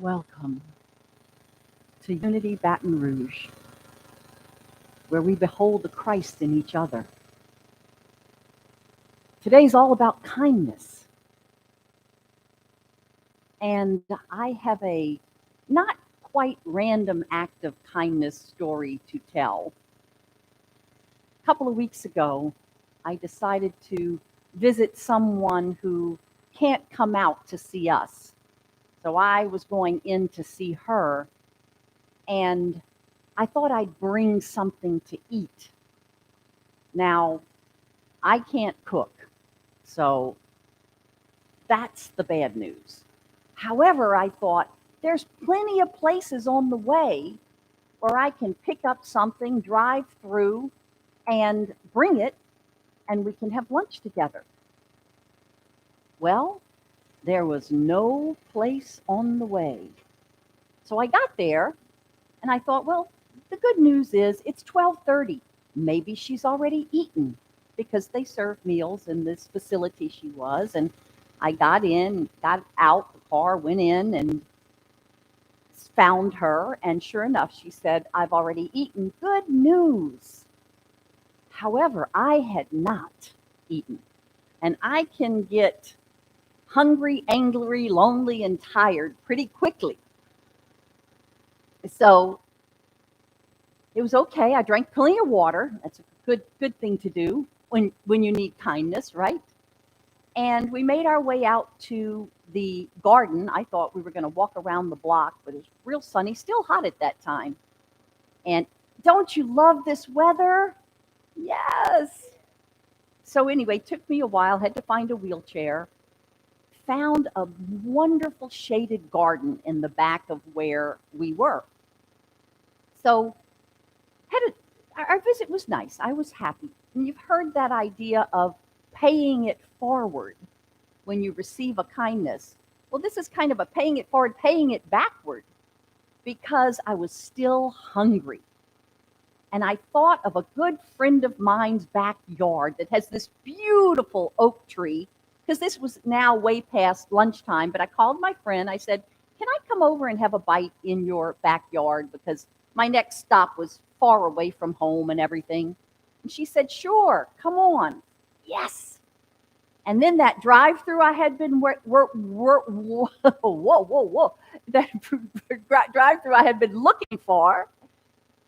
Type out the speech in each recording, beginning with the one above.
Welcome to Unity Baton Rouge, where we behold the Christ in each other. Today's all about kindness. And I have a not quite random act of kindness story to tell. A couple of weeks ago, I decided to visit someone who can't come out to see us. So I was going in to see her, and I thought I'd bring something to eat. Now, I can't cook, so that's the bad news. However, I thought there's plenty of places on the way where I can pick up something, drive through, and bring it, and we can have lunch together. Well, there was no place on the way. So I got there, and I thought, well, the good news is it's 12:30. Maybe she's already eaten because they serve meals in this facility she was. And I got in, got out the car, went in and found her. And sure enough, she said, I've already eaten. Good news. However, I had not eaten. And I can get hungry, angry, lonely, and tired pretty quickly. So it was okay. I drank plenty of water. That's a good thing to do when you need kindness, right? And we made our way out to the garden. I thought we were going to walk around the block, but it was real sunny, still hot at that time. And don't you love this weather? Yes. So anyway, it took me a while, had to find a wheelchair, found a wonderful shaded garden in the back of where we were. So our visit was nice. I was happy. And you've heard that idea of paying it forward when you receive a kindness. Well, this is kind of a paying it forward, paying it backward, because I was still hungry. And I thought of a good friend of mine's backyard that has this beautiful oak tree, because this was now way past lunchtime. But I called my friend. I said, can I come over and have a bite in your backyard? Because my next stop was far away from home and everything. And she said, sure, come on. Yes. And then that drive-through I had been whoa, that drive-through I had been looking for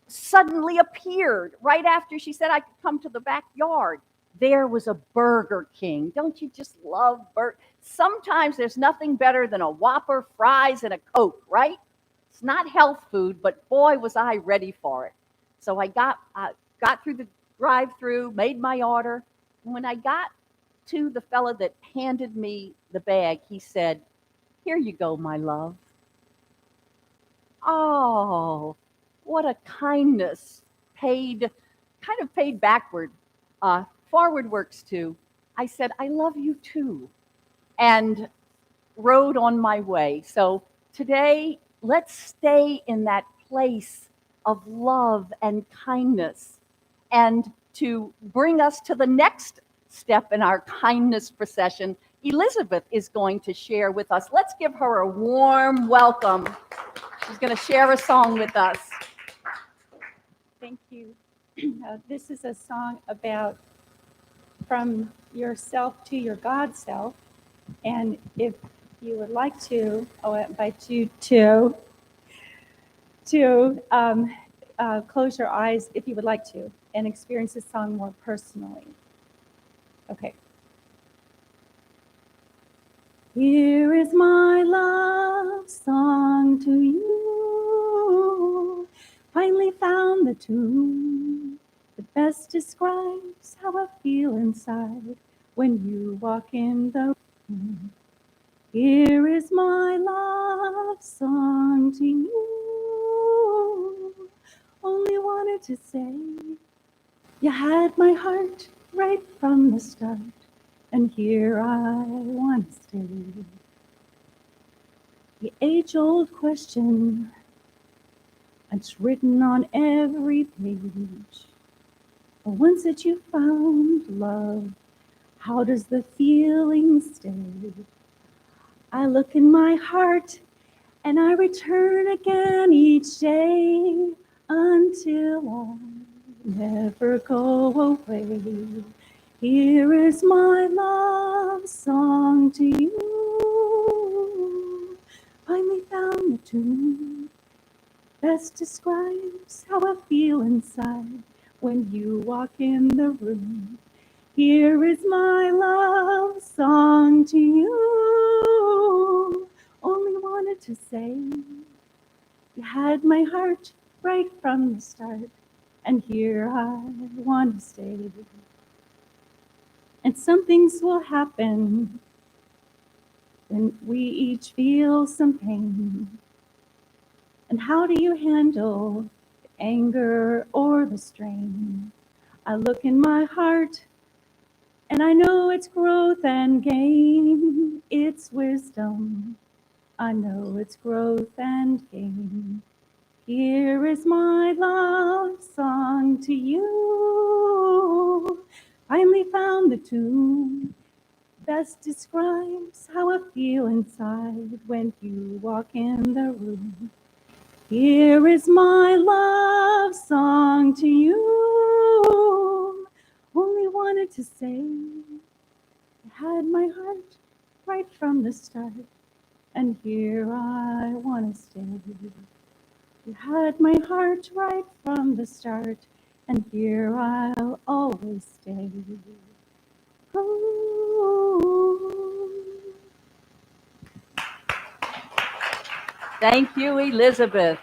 suddenly appeared right after she said I could come to the backyard. There was a Burger King. Don't you just love burger? Sometimes there's nothing better than a Whopper, fries, and a Coke, right? It's not health food, but boy, was I ready for it. So I got through the drive-through, made my order. And when I got to the fella that handed me the bag, he said, here you go, my love. Oh, what a kindness. Kind of paid backward. Forward works too. I said, I love you too. And rode on my way. So today, let's stay in that place of love and kindness. And to bring us to the next step in our kindness procession, Elizabeth is going to share with us. Let's give her a warm welcome. She's going to share a song with us. Thank you. This is a song about from yourself to your God self. And if you would like to, I'll invite you to close your eyes if you would like to and experience this song more personally. Okay. Here is my love song to you. Finally found the tune that best describes how I feel inside when you walk in the room. Here is my love song to you. Only wanted to say you had my heart right from the start, and here I want to stay. The age-old question, it's written on every page. But once that you found love, how does the feeling stay? I look in my heart And I return again each day until I never go away. Here is my love song to you. Finally found the tune best describes how I feel inside when you walk in the room. Here is my love song to you. Only wanted to say you had my heart right from the start, and here I want to stay. And some things will happen when we each feel some pain. And how do you handle the anger or the strain? I look in my heart and I know it's growth and gain. It's wisdom. I know it's growth and gain. Here is my love song to you. Finally found the tune best describes how I feel inside when you walk in the room. Here is my love song to you. Only wanted to say you had my heart right from the start, and here I want to stay. You had my heart right from the start, and here I'll always stay. Oh. Thank you, Elizabeth.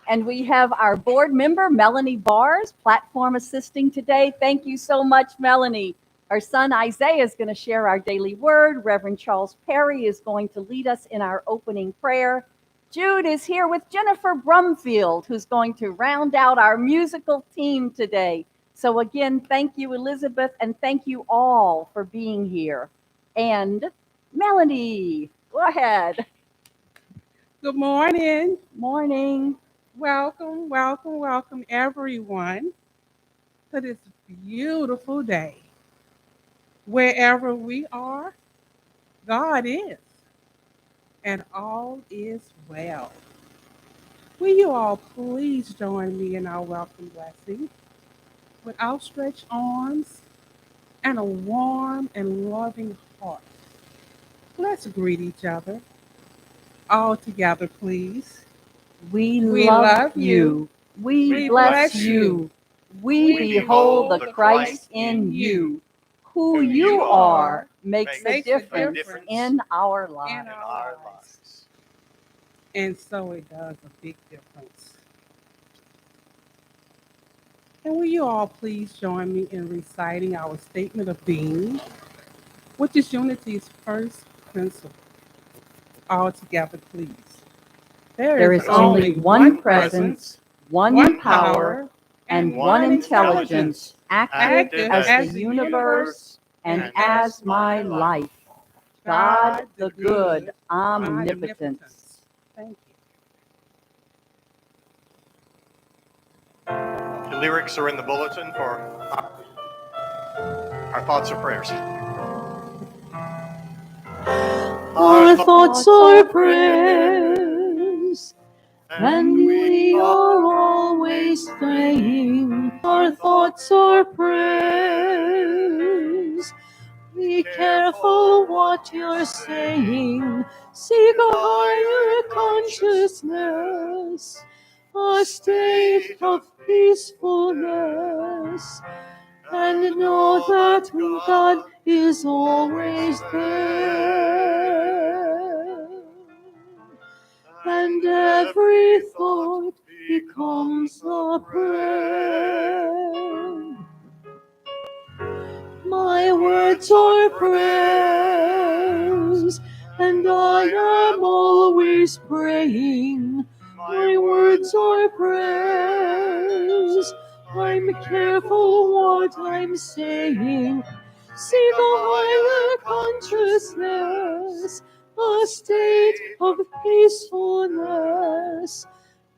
And we have our board member, Melanie Bars, platform assisting today. Thank you so much, Melanie. Our son Isaiah is going to share our daily word. Reverend Charles Perry is going to lead us in our opening prayer. Jude is here with Jennifer Brumfield, who's going to round out our musical team today. So again, thank you, Elizabeth, and thank you all for being here. And Melanie, go ahead. Good morning. Morning. Welcome, welcome, welcome everyone to this beautiful day. Wherever we are, God is, and all is well. Will you all please join me in our welcome blessing with outstretched arms and a warm and loving heart? Let's greet each other. All together, please. We We love love you. you. We We bless bless you. you. We We behold the behold Christ in you. Who you are makes a makes a difference difference in our in lives. our lives. And so it does a big difference. And will you all please join me in reciting our statement of being, which is unity's first principle. All together, please. There is only one presence, one power, and one intelligence active as the universe and as my life. God the good, omnipotence. Thank you. The lyrics are in the bulletin for our thoughts or prayers. Our thoughts are prayers, and we are always praying. Our thoughts are prayers. Be careful what you're saying. Seek a higher consciousness, a state of peacefulness, and know that God is always there. And every thought becomes a prayer. My words are prayers, and I am always praying. My words are prayers. I'm careful what I'm saying. Seek a higher consciousness, a state of peacefulness,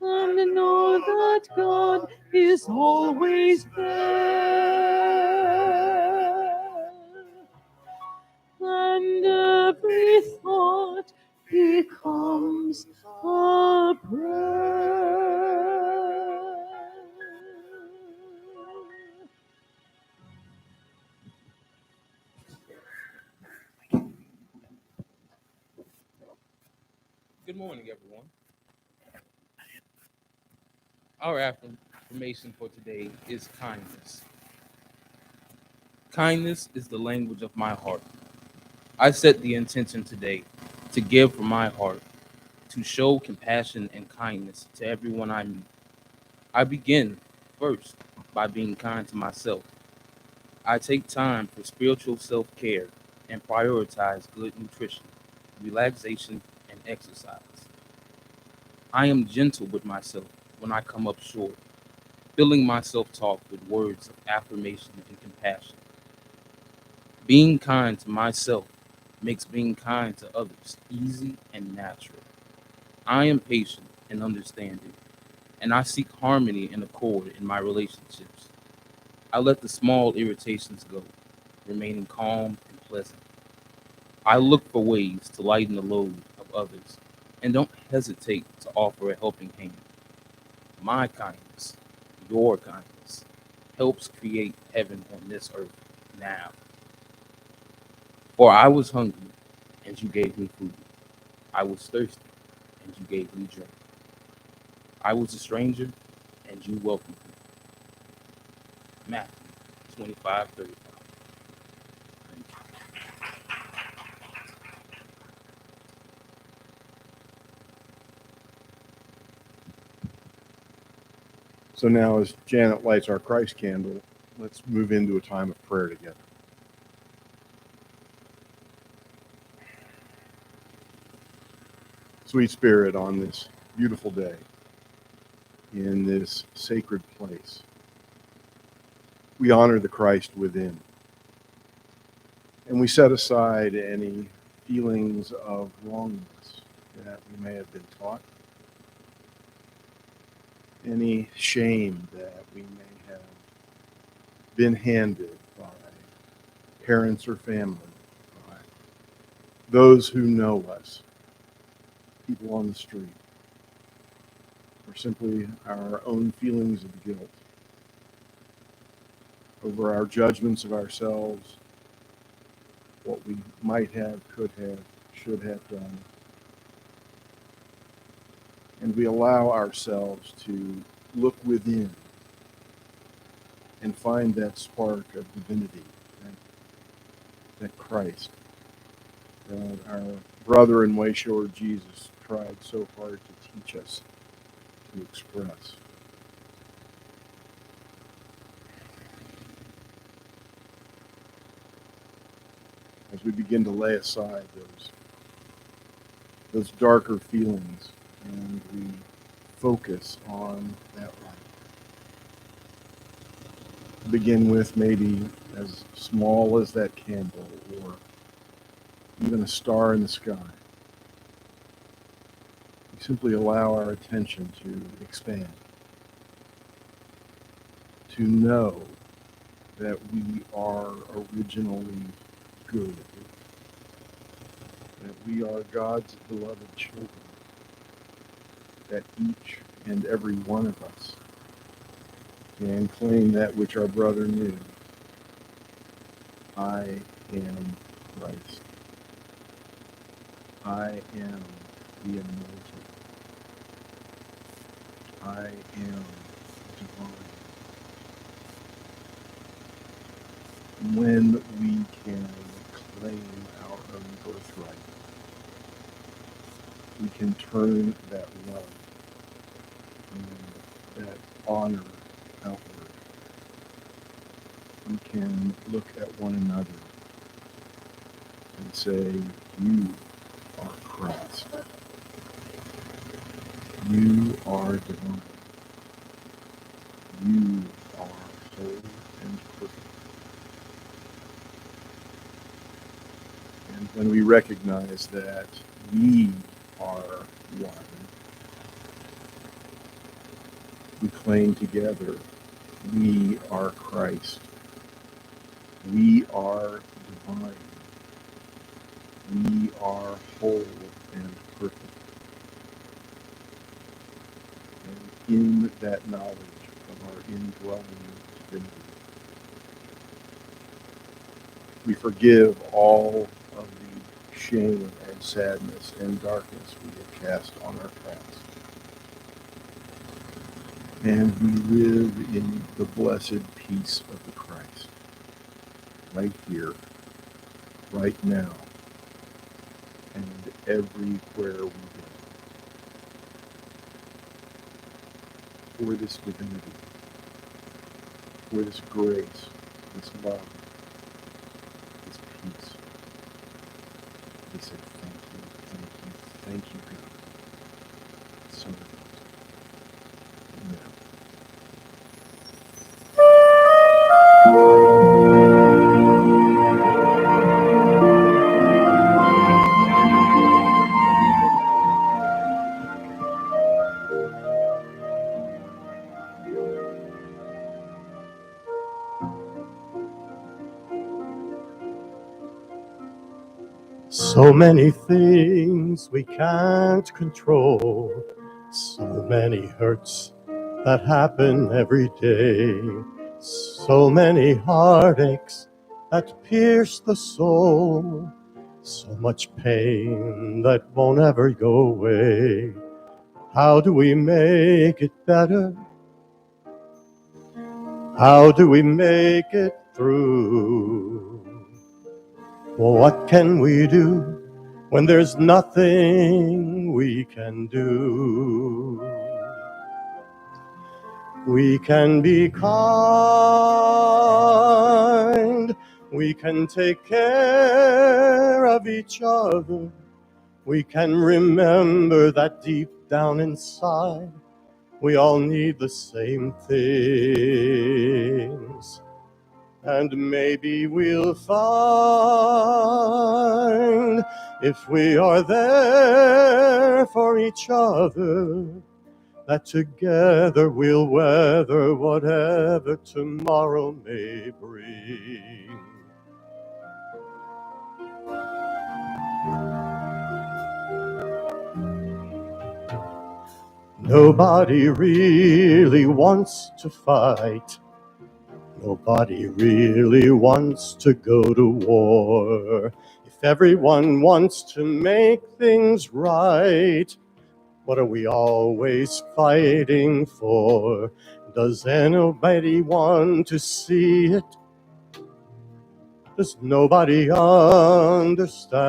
and know that God is always there. And every thought becomes a prayer. Good morning, everyone. Our affirmation for today is kindness. Kindness is the language of my heart. I set the intention today to give from my heart, to show compassion and kindness to everyone I meet. I begin first by being kind to myself. I take time for spiritual self-care and prioritize good nutrition, relaxation, and exercise. I am gentle with myself when I come up short, filling my self-talk with words of affirmation and compassion. Being kind to myself makes being kind to others easy and natural. I am patient and understanding, and I seek harmony and accord in my relationships. I let the small irritations go, remaining calm and pleasant. I look for ways to lighten the load of others and don't hesitate to offer a helping hand. My kindness, your kindness, helps create heaven on this earth now. For I was hungry, and you gave me food. I was thirsty, and you gave me drink. I was a stranger, and you welcomed me. Matthew 25:35. Thank you. So now, as Janet lights our Christ candle, let's move into a time of prayer together. Sweet Spirit, on this beautiful day, in this sacred place, we honor the Christ within, and we set aside any feelings of wrongness that we may have been taught, any shame that we may have been handed by parents or family, by those who know us, people on the street, or simply our own feelings of guilt over our judgments of ourselves, what we might have, could have, should have done. And we allow ourselves to look within and find that spark of divinity, that Christ, that our brother and way shower Jesus tried so hard to teach us to express. As we begin to lay aside those darker feelings and we focus on that light. Begin with maybe as small as that candle or even a star in the sky. We simply allow our attention to expand, to know that we are originally good, that we are God's beloved children, that each and every one of us can claim that which our brother knew. I am Christ. I am the anointed. I am divine. When we can claim our own birthright, we can turn that love and that honor outward. We can look at one another and say, you are Christ. You are divine. You are whole and perfect. And when we recognize that we are one, we claim together, we are Christ. We are divine. We are whole and perfect. in that knowledge of our indwelling divinity. We forgive all of the shame and sadness and darkness we have cast on our past. And we live in the blessed peace of the Christ, right here, right now, and everywhere we go. For this divinity, for this grace, this love, this peace. We say thank you, God. So much. Amen. So many things we can't control, so many hurts that happen every day, so many heartaches that pierce the soul, so much pain that won't ever go away. How do we make it better? How do we make it through? What can we do when there's nothing we can do? We can be kind, we can take care of each other, we can remember that deep down inside we all need the same things. And maybe we'll find, if we are there for each other, that together we'll weather whatever tomorrow may bring. Nobody really wants to fight. Nobody really wants to go to war. If everyone wants to make things right, what are we always fighting for? Does anybody want to see it? Does nobody understand?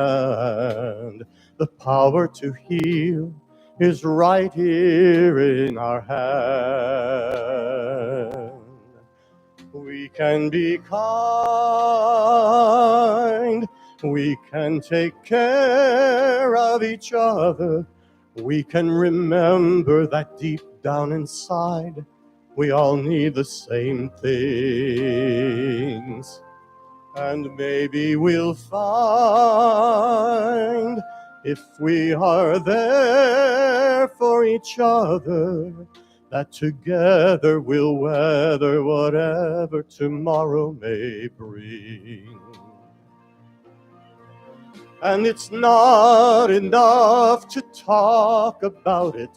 The power to heal is right here in our hand. We can be kind, we can take care of each other, we can remember that deep down inside we all need the same things. And maybe we'll find, if we are there for each other, that together we'll weather whatever tomorrow may bring. And it's not enough to talk about it,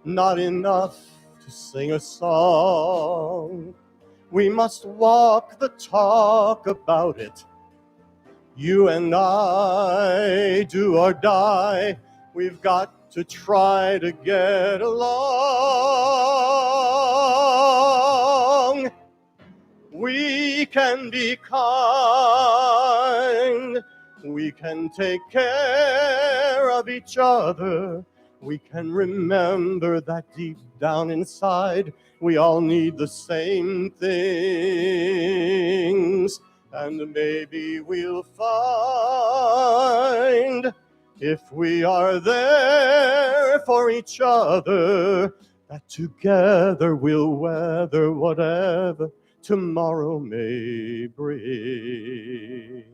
not enough to sing a song. We must walk the talk about it. You and I, do or die, we've got to try to get along. We can be kind, we can take care of each other, we can remember that deep down inside we all need the same things. And maybe we'll find, if we are there for each other, that together we'll weather whatever tomorrow may bring.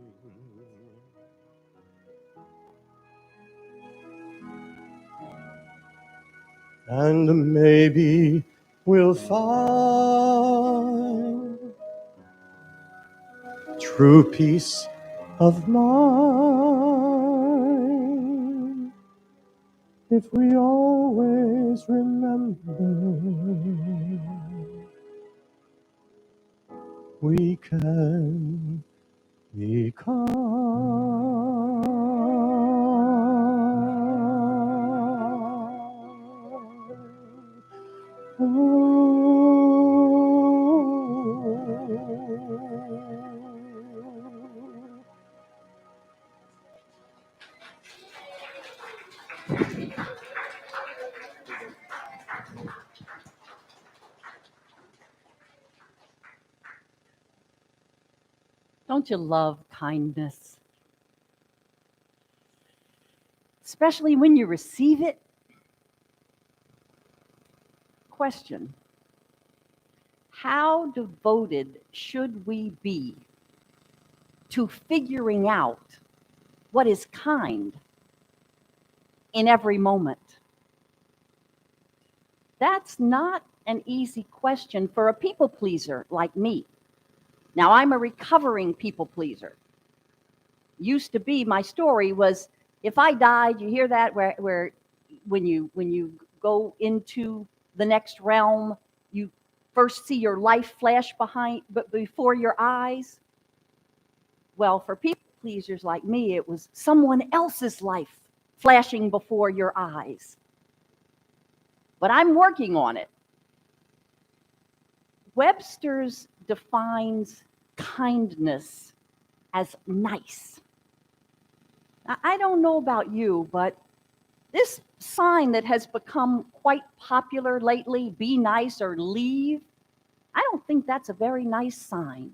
And maybe we'll find true peace of mind. if we always remember, we can be kind. Don't you love kindness? Especially when you receive it. Question: how devoted should we be to figuring out what is kind in every moment? That's not an easy question for a people pleaser like me. Now, I'm a recovering people pleaser. Used to be, my story was, if I died, you hear that, where when you go into the next realm, you first see your life flash but before your eyes. Well, for people pleasers like me, it was someone else's life flashing before your eyes. But I'm working on it. Webster's defines kindness as nice. Now, I don't know about you, but this sign that has become quite popular lately, be nice or leave, I don't think that's a very nice sign.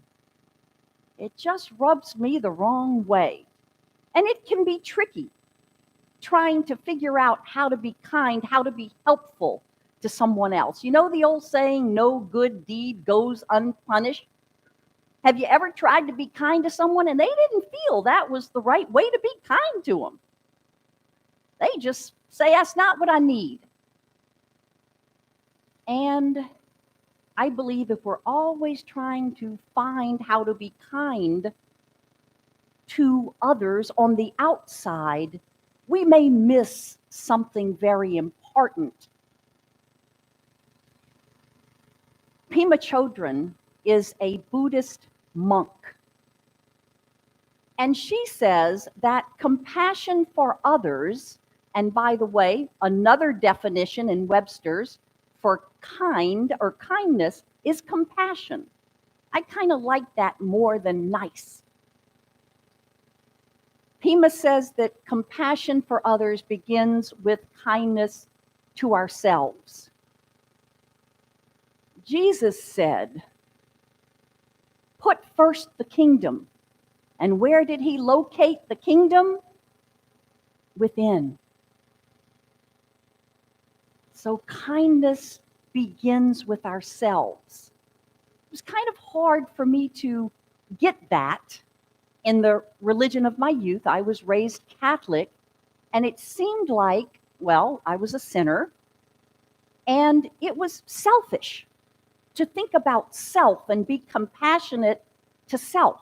It just rubs me the wrong way. And it can be tricky trying to figure out how to be kind, how to be helpful to someone else. You know the old saying, no good deed goes unpunished? Have you ever tried to be kind to someone and they didn't feel that was the right way to be kind to them? They just say, that's not what I need. And I believe if we're always trying to find how to be kind to others on the outside, we may miss something very important. Pema Chodron is a Buddhist monk. And she says that compassion for others, and by the way, another definition in Webster's for kind or kindness is compassion. I kind of like that more than nice. Pema says that compassion for others begins with kindness to ourselves. Jesus said, put first the kingdom. And where did he locate the kingdom? Within. So kindness begins with ourselves. It was kind of hard for me to get that in the religion of my youth. I was raised Catholic, and it seemed like, well, I was a sinner, and it was selfish to think about self and be compassionate to self.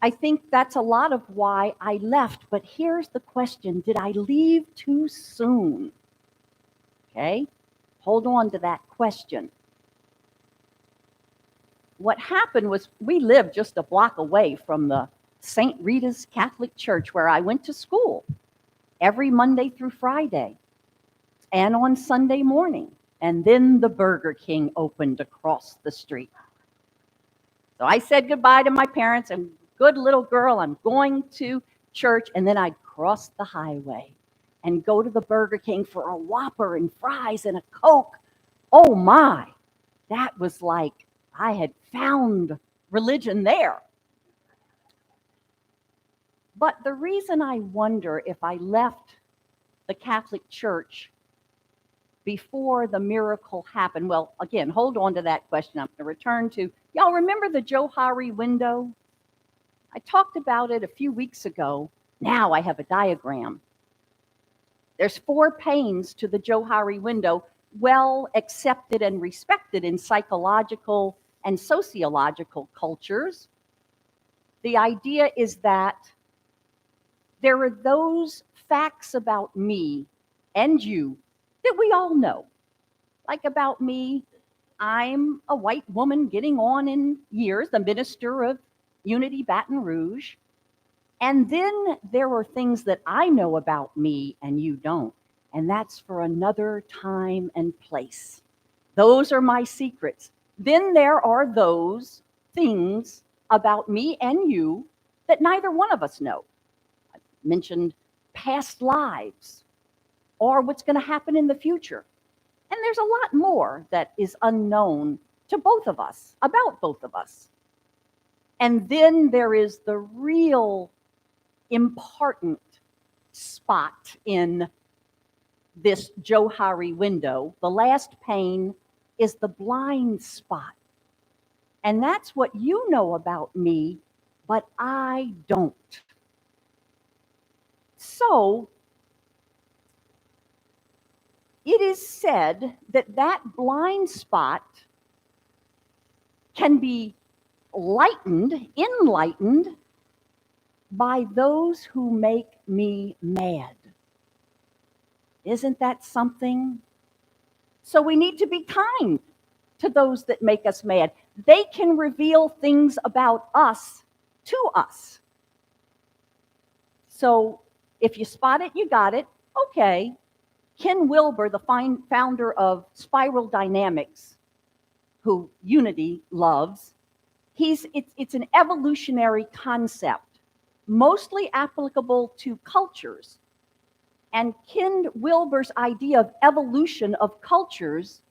I think that's a lot of why I left, but here's the question: did I leave too soon? Okay, hold on to that question. What happened was we lived just a block away from the St. Rita's Catholic Church where I went to school every Monday through Friday and on Sunday morning. And then the Burger King opened across the street. So I said goodbye to my parents, and good little girl, I'm going to church, and then I'd cross the highway and go to the Burger King for a Whopper and fries and a Coke. Oh my, that was like I had found religion there. But the reason I wonder if I left the Catholic Church before the miracle happened, well, again, hold on to that question. I'm going to return to, y'all remember the Johari window? I talked about it a few weeks ago. Now I have a diagram. There's 4 panes to the Johari window, well accepted and respected in psychological and sociological cultures. The idea is that there are those facts about me and you that we all know. Like about me, I'm a white woman getting on in years, the minister of Unity Baton Rouge. And then there are things that I know about me and you don't. And that's for another time and place. Those are my secrets. Then there are those things about me and you that neither one of us know. I mentioned past lives or what's going to happen in the future. And there's a lot more that is unknown to both of us, about both of us. And then there is the real important spot in this Johari window. The last pane is the blind spot. And that's what you know about me, but I don't. So it is said that that blind spot can be enlightened by those who make me mad. Isn't that something? So we need to be kind to those that make us mad. They can reveal things about us to us. So if you spot it, you got it. Okay. Ken Wilber, the founder of Spiral Dynamics, who Unity loves, it's an evolutionary concept, mostly applicable to cultures. And Ken Wilber's idea of evolution of cultures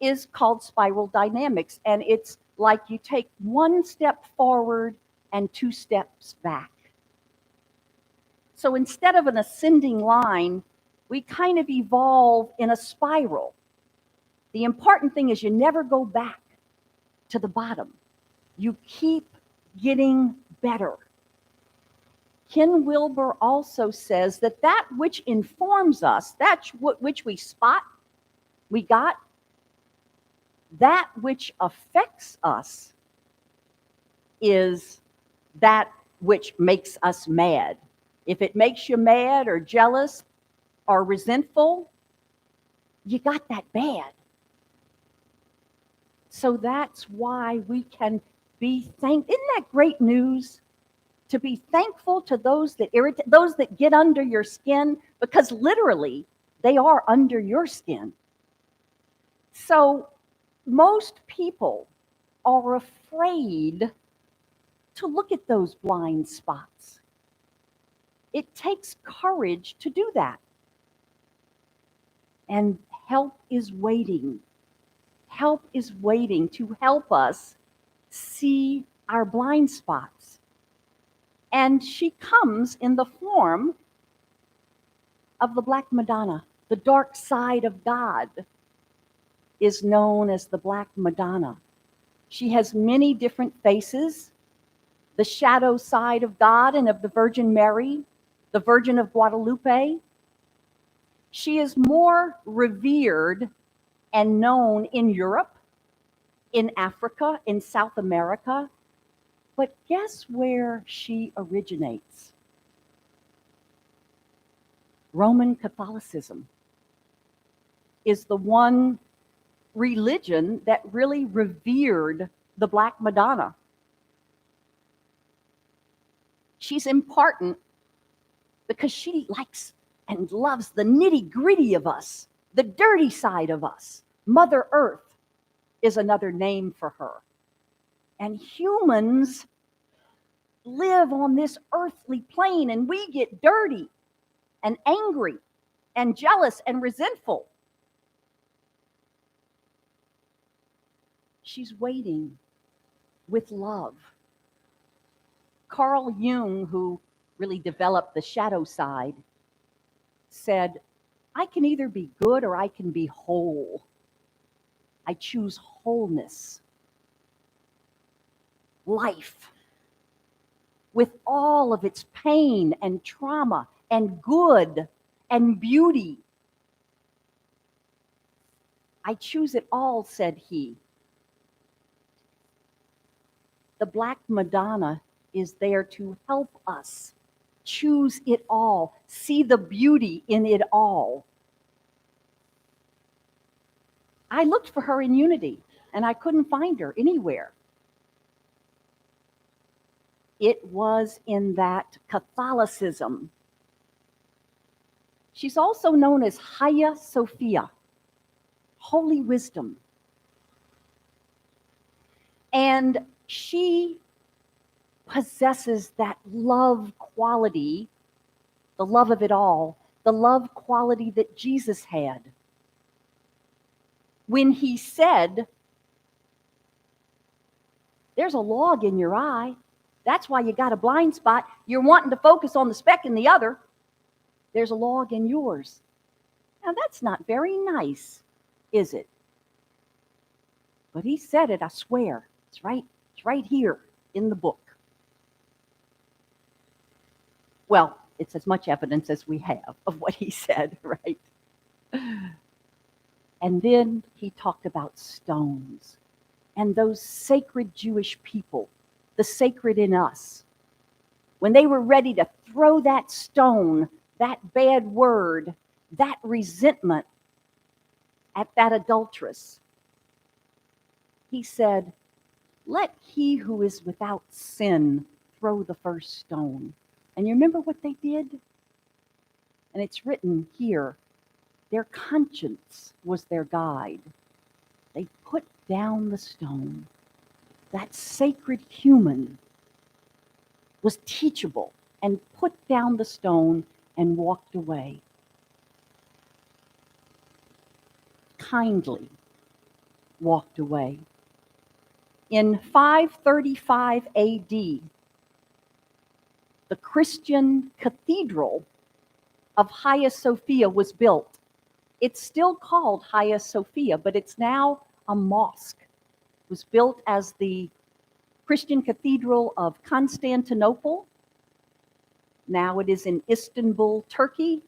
is called spiral dynamics. And it's like you take one step forward and 2 steps back. So instead of an ascending line, we kind of evolve in a spiral. The important thing is you never go back to the bottom. You keep getting better. Ken Wilber also says that that which informs us, that which we spot, we got, that which affects us is that which makes us mad. If it makes you mad or jealous or resentful, you got that bad. So that's why we can be thankful. Isn't that great news? To be thankful to those that irritate, those that get under your skin, because literally they are under your skin. So most people are afraid to look at those blind spots. It takes courage to do that. And help is waiting. Help is waiting to help us see our blind spots. And she comes in the form of the Black Madonna. The dark side of God is known as the Black Madonna. She has many different faces. The shadow side of God and of the Virgin Mary, the Virgin of Guadalupe. She is more revered and known in Europe, in Africa, in South America. But guess where she originates? Roman Catholicism is the one religion that really revered the Black Madonna. She's important because she likes and loves the nitty-gritty of us, the dirty side of us. Mother Earth is another name for her. And humans live on this earthly plane, and we get dirty and angry and jealous and resentful. She's waiting with love. Carl Jung, who really developed the shadow side, said, I can either be good or I can be whole. I choose wholeness. Life, with all of its pain and trauma and good and beauty. I choose it all, said he. The Black Madonna is there to help us choose it all, see the beauty in it all. I looked for her in unity, and I couldn't find her anywhere. It was in that Catholicism. She's also known as Hagia Sophia, Holy Wisdom. And she possesses that love quality, the love of it all, the love quality that Jesus had. When he said, there's a log in your eye, that's why you got a blind spot. You're wanting to focus on the speck in the other. There's a log in yours. Now, that's not very nice, is it? But he said it, I swear. It's right here in the book. Well, it's as much evidence as we have of what he said, right? And then he talked about stones and those sacred Jewish people, the sacred in us. When they were ready to throw that stone, that bad word, that resentment at that adulteress, he said, let he who is without sin throw the first stone. And you remember what they did? And it's written here, their conscience was their guide. They put down the stone. That sacred human was teachable and put down the stone and walked away. Kindly walked away. In 535 AD, the Christian cathedral of Hagia Sophia was built. It's still called Hagia Sophia, but it's now a mosque. It was built as the Christian Cathedral of Constantinople. Now it is in Istanbul, Turkey.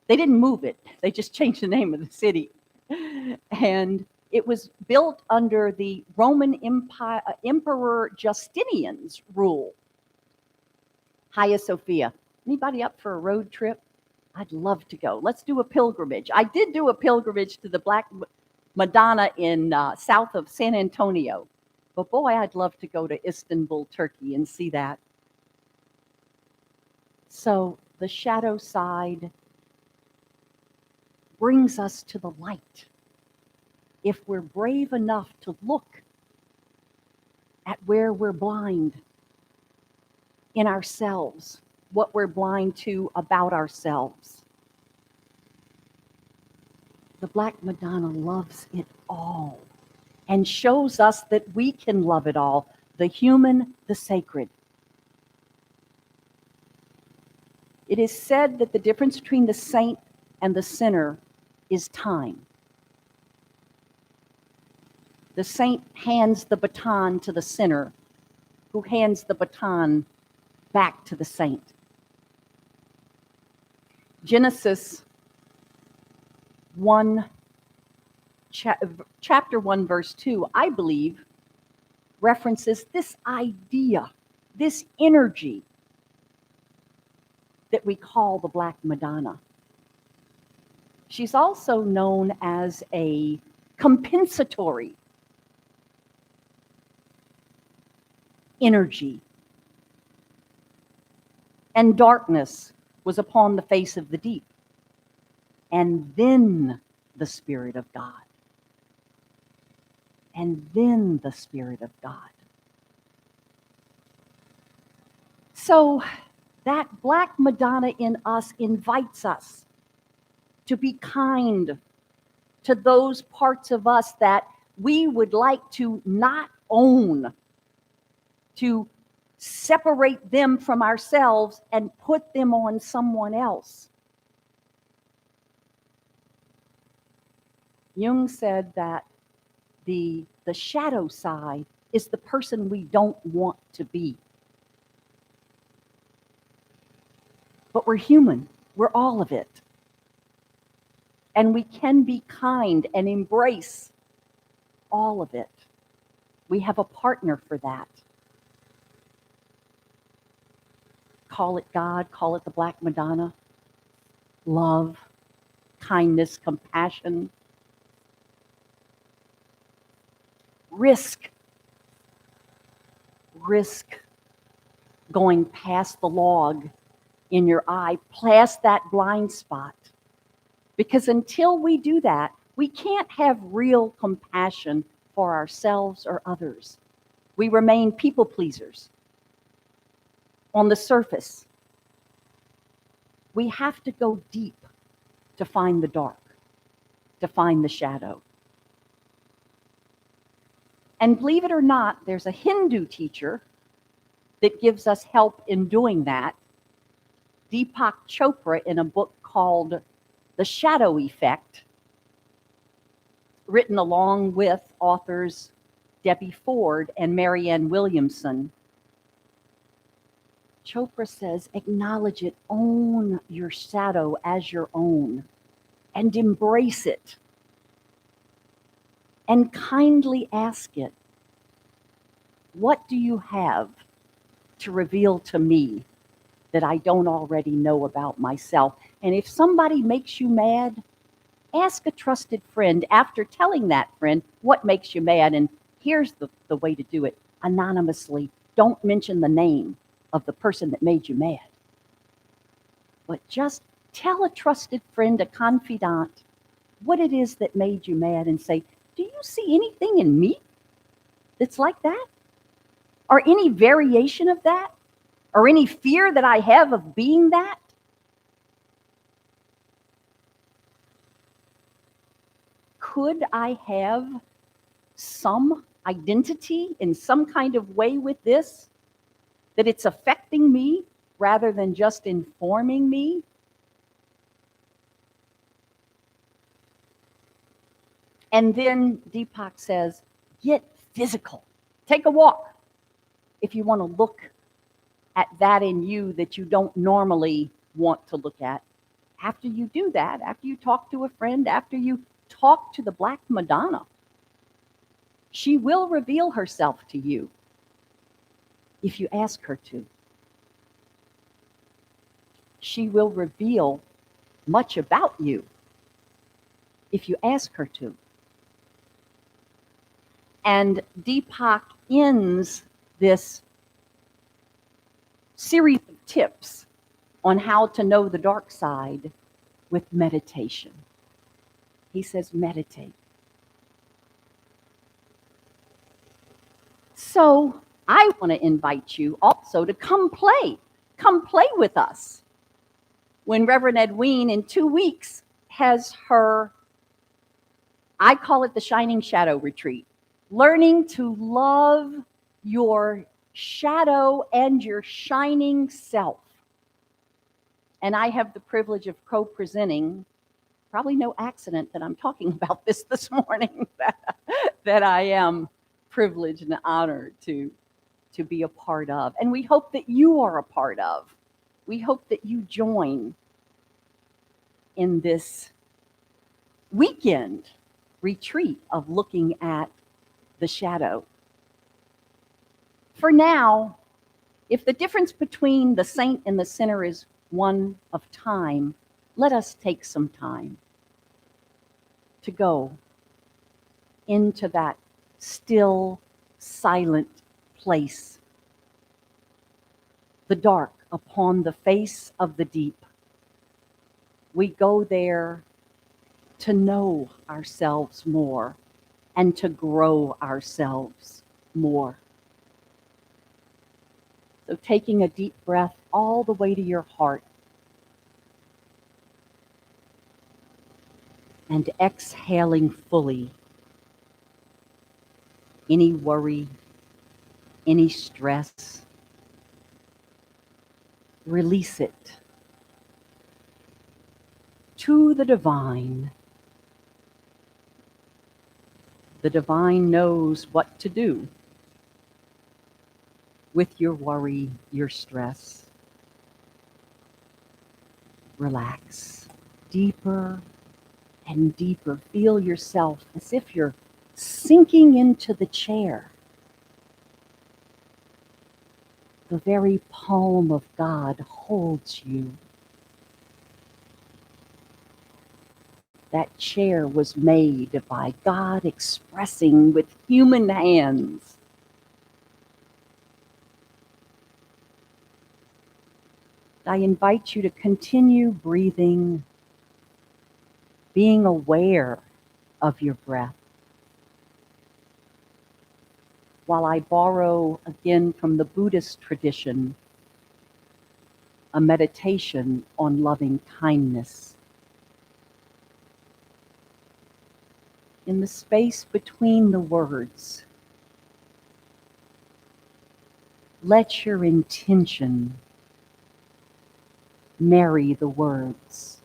They didn't move it. They just changed the name of the city. And it was built under the Roman Empire, Emperor Justinian's rule. Hagia Sophia. Anybody up for a road trip? I'd love to go. Let's do a pilgrimage. I did do a pilgrimage to the Black Madonna in south of San Antonio. But boy, I'd love to go to Istanbul, Turkey and see that. So the shadow side brings us to the light. If we're brave enough to look at where we're blind in ourselves, what we're blind to about ourselves. The Black Madonna loves it all and shows us that we can love it all, the human, the sacred. It is said that the difference between the saint and the sinner is time. The saint hands the baton to the sinner, who hands the baton back to the saint. Genesis 1, chapter 1, verse 2, I believe, references this idea, this energy that we call the Black Madonna. She's also known as a compensatory energy. And darkness was upon the face of the deep. And then the Spirit of God. And then the Spirit of God. So that Black Madonna in us invites us to be kind to those parts of us that we would like to not own, to separate them from ourselves and put them on someone else. Jung said that the shadow side is the person we don't want to be. But we're human. We're all of it. And we can be kind and embrace all of it. We have a partner for that. Call it God, call it the Black Madonna. Love, kindness, compassion. Risk going past the log in your eye, past that blind spot. Because until we do that, we can't have real compassion for ourselves or others. We remain people pleasers on the surface. We have to go deep to find the dark, to find the shadow. And believe it or not, there's a Hindu teacher that gives us help in doing that. Deepak Chopra, in a book called The Shadow Effect, written along with authors Debbie Ford and Marianne Williamson. Chopra says, acknowledge it, own your shadow as your own, and embrace it. And kindly ask it, what do you have to reveal to me that I don't already know about myself? And if somebody makes you mad, ask a trusted friend after telling that friend what makes you mad. And here's the way to do it: anonymously. Don't mention the name of the person that made you mad. But just tell a trusted friend, a confidant, what it is that made you mad, and say, do you see anything in me that's like that? Or any variation of that? Or any fear that I have of being that? Could I have some identity in some kind of way with this, that it's affecting me rather than just informing me? And then Deepak says, get physical. Take a walk if you want to look at that in you that you don't normally want to look at. After you do that, after you talk to a friend, after you talk to the Black Madonna, she will reveal herself to you if you ask her to. She will reveal much about you if you ask her to. And Deepak ends this series of tips on how to know the dark side with meditation. He says, meditate. So I want to invite you also to come play with us. When Reverend Edwene in 2 weeks has her, I call it the Shining Shadow Retreat, learning to love your shadow and your shining self. And I have the privilege of co-presenting. Probably no accident that I'm talking about this morning, that I am privileged and honored to be a part of. And we hope that you are a part of. We hope that you join in this weekend retreat of looking at the shadow. For now, if the difference between the saint and the sinner is one of time, let us take some time to go into that still, silent place, the dark upon the face of the deep. We go there to know ourselves more and to grow ourselves more. So taking a deep breath all the way to your heart and exhaling fully any worry, any stress. Release it to the divine. The divine knows what to do with your worry, your stress. Relax deeper and deeper. Feel yourself as if you're sinking into the chair. the very palm of God holds you. That chair was made by God expressing with human hands. I invite you to continue breathing, being aware of your breath. While I borrow again from the Buddhist tradition, a meditation on loving kindness. In the space between the words, let your intention marry the words.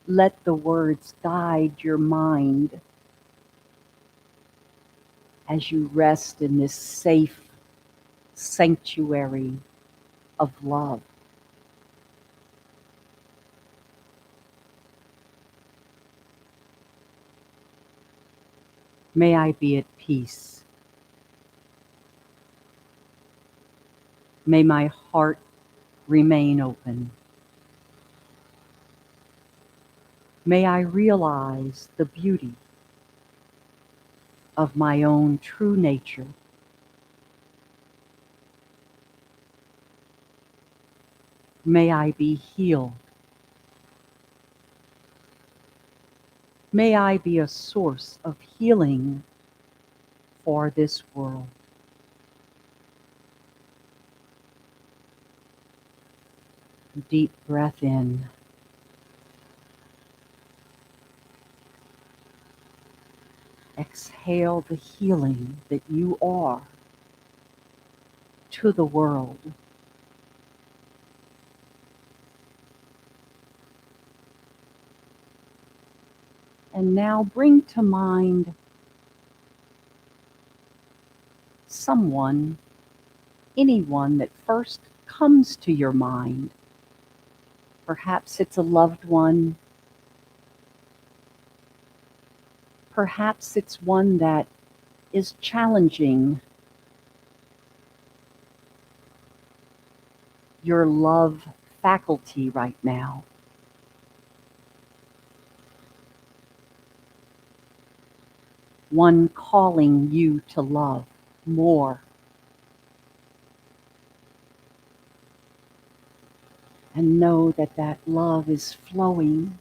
Let the words guide your mind as you rest in this safe sanctuary of love. May I be at peace. May my heart remain open. May I realize the beauty of my own true nature. May I be healed. May I be a source of healing for this world. Deep breath in. Exhale the healing that you are to the world. And now bring to mind someone, anyone that first comes to your mind. Perhaps it's a loved one. Perhaps it's one that is challenging your love faculty right now. One calling you to love more. And know that that love is flowing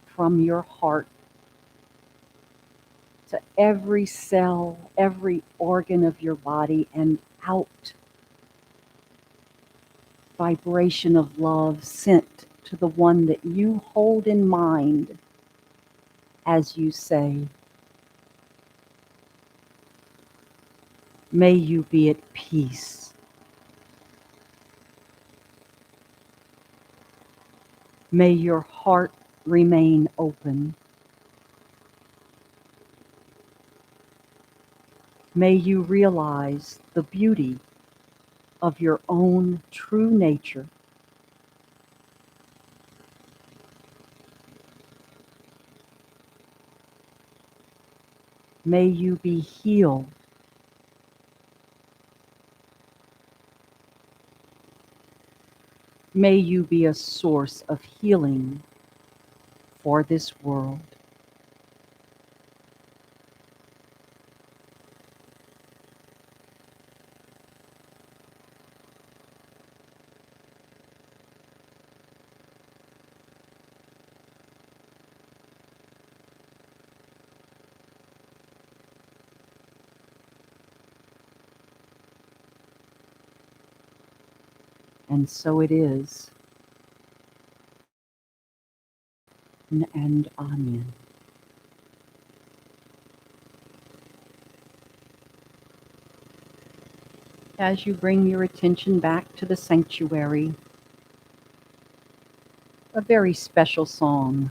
from your heart to every cell, every organ of your body, and out. Vibration of love sent to the one that you hold in mind as you say, may you be at peace. May your heart remain open. May you realize the beauty of your own true nature. May you be healed. May you be a source of healing for this world. And so it is. And amen. As you bring your attention back to the sanctuary, a very special song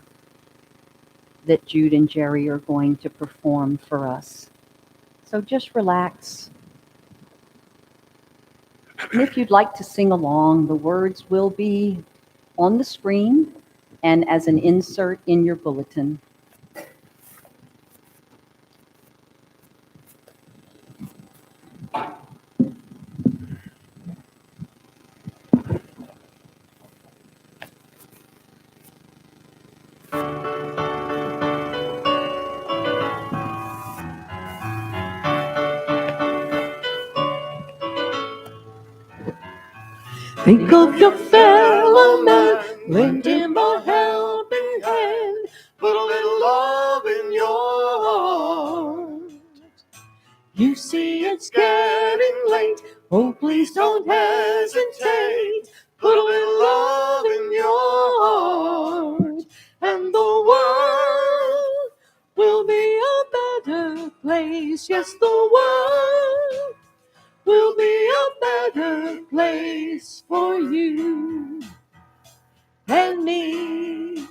that Jude and Jerry are going to perform for us. So just relax. And if you'd like to sing along, the words will be on the screen and as an insert in your bulletin. Think of your fellow man, lend him a helping hand, put a little love in your heart. You see it's getting late, oh please don't hesitate, put a little love in your heart, and the world will be a better place. Yes, the world will be a better place for you and me.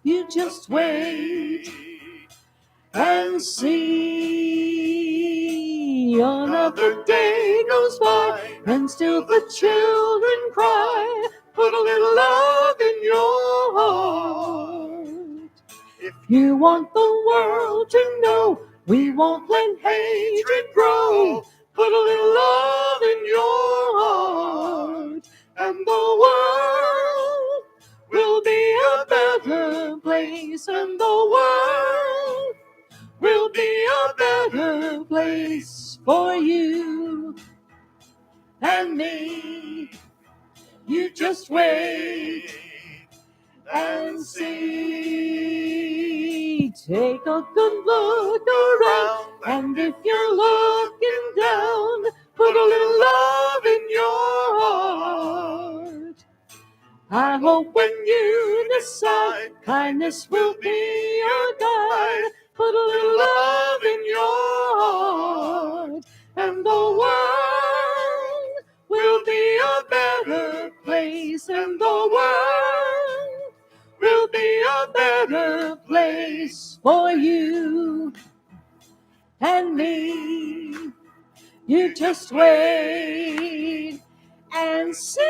You just wait and see. Another day goes by and still the children cry. Put a little love in your heart. If you want the world to know we won't let hatred grow, put a little love in your heart, and the world will be a better place, and the world will be a better place for you and me. You just wait and see. Take a good look around, and if you're looking down, put a little love in your heart. I hope when you decide kindness will be your guide, put a little love in your heart, and the world will be a better place, and the world will be a better place for you and me. You just wait and see.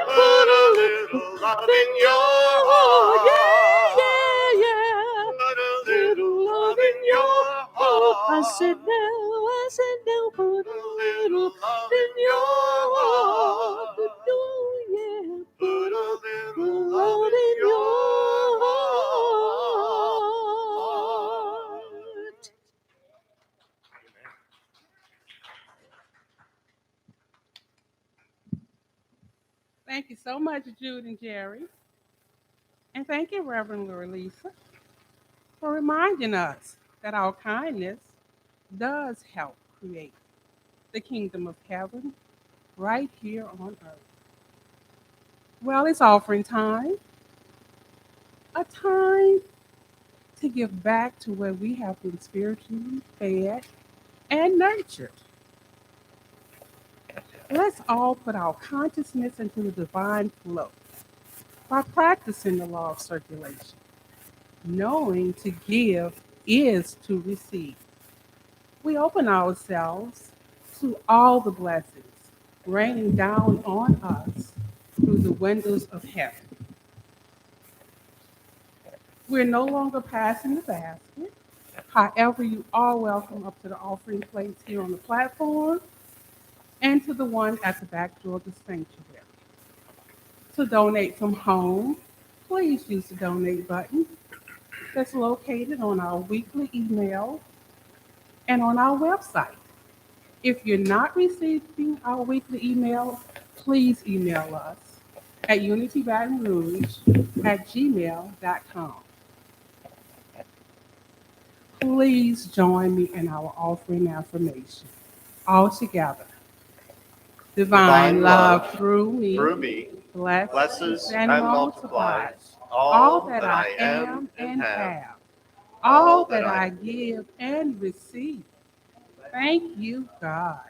Put a little love in your heart. Yeah, yeah, yeah. Put a little love in your heart. I said now, put a little love in your heart. Oh, yeah. Put a little love in your heart. Thank you so much, Jude and Jerry. And thank you, Reverend Lisa, for reminding us that our kindness does help create the kingdom of heaven right here on earth. Well, it's offering time, a time to give back to where we have been spiritually fed and nurtured. Let's all put our consciousness into the divine flow by practicing the law of circulation, knowing to give is to receive. We open ourselves to all the blessings raining down on us through the windows of heaven. We're no longer passing the basket. However, you are welcome up to the offering plates here on the platform and to the one at the back door of the sanctuary. To donate from home, please use the donate button that's located on our weekly email and on our website. If you're not receiving our weekly email, please email us at unitybatonrouge@gmail.com. Please join me in our offering affirmation. All together. Divine love through me blesses and multiplies all that I am and have, all that I give and receive. Thank you, God.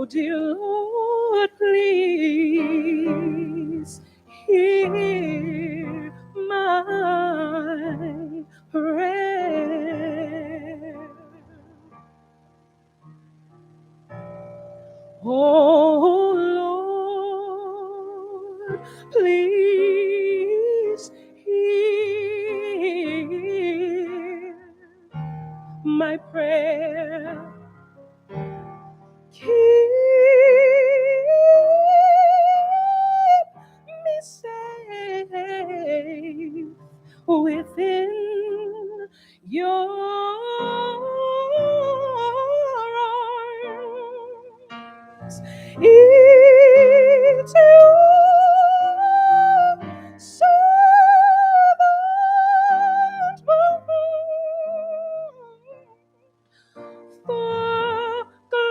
Oh, dear Lord, please hear my prayer. Oh, Lord, please hear my prayer. Keep me safe within your arms. It's your servant for glory.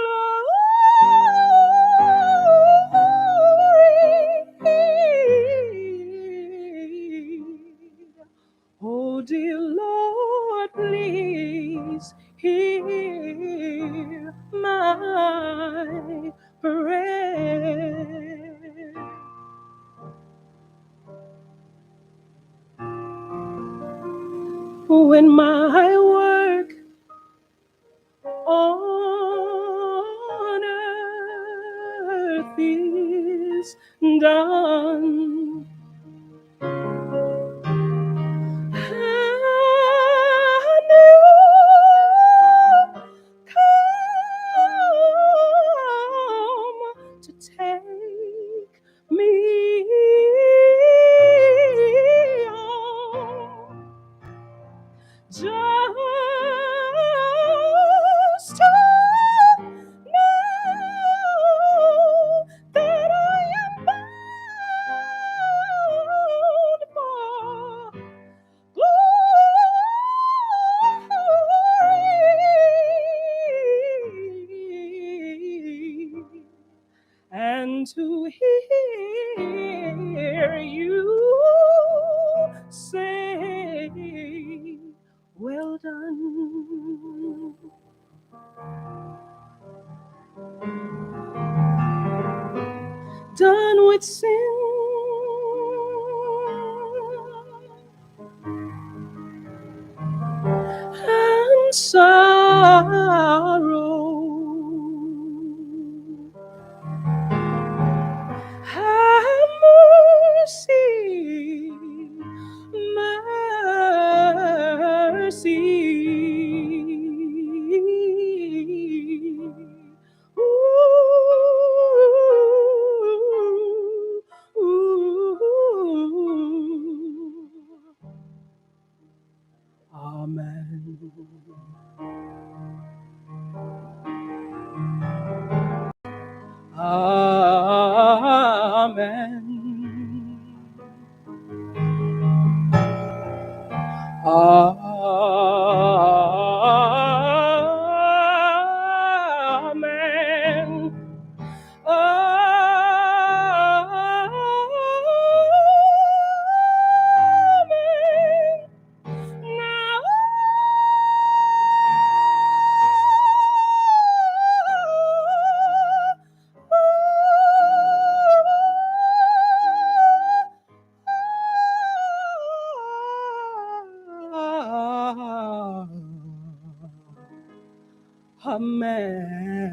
Oh, dear Lord, please hear my prayer. When my work on earth is done, and you come to take me home, just to know that I am bound for glory, and to hear you say, well done. Done with sin and sorrow. Have mercy, mercy. Amen. Amen. Amen. Now, amen.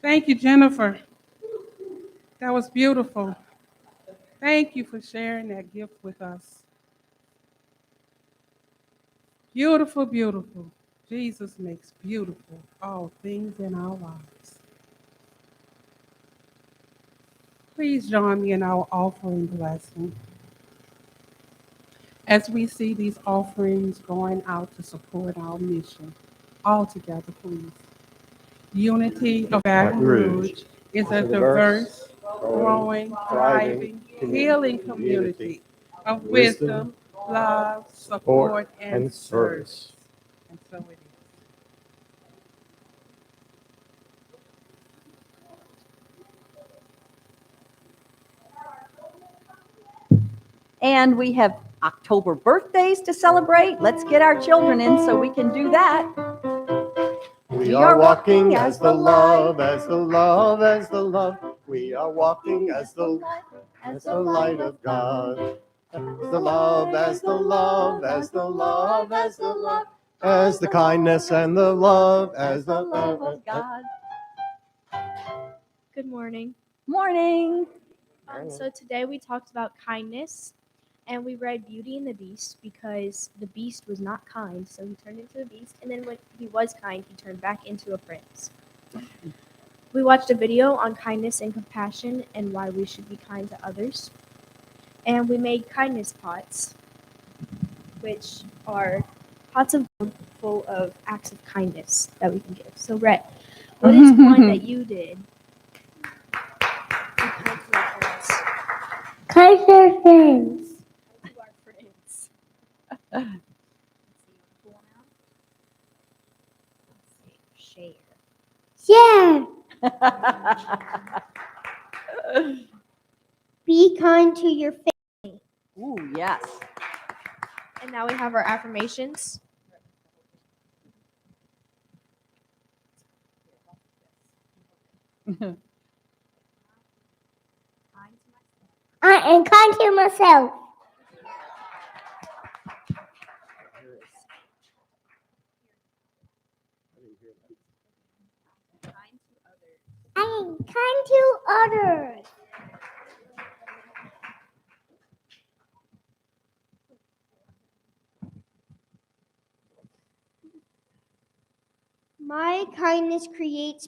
Thank you, Jennifer. That was beautiful. Thank you for sharing that gift with us. Beautiful, beautiful. Jesus makes beautiful all things in our lives. Please join me in our offering blessing. As we see these offerings going out to support our mission, all together, please. Unity of Baton Rouge is a diverse, growing, thriving, healing community of wisdom, love, support, and service. And so it is. And we have October birthdays to celebrate. Let's get our children in so we can do that. We are walking as the love, as the love, as the love. We are walking as the light of God. As the love, as the love, as the love, as the love, as the kindness and the love, as the love of God. Good morning. Morning. So today we talked about kindness, and we read Beauty and the Beast because the beast was not kind, so he turned into a beast, and then when he was kind, he turned back into a prince. We watched a video on kindness and compassion and why we should be kind to others, and we made kindness pots, which are pots of gold full of acts of kindness that we can give. So Rhett, what is one that you did? Kind to our friends. To our friends. Share. Yeah. Be kind to your family. Ooh, yes. And now we have our affirmations. I am kind to myself. I am kind to others. My kindness creates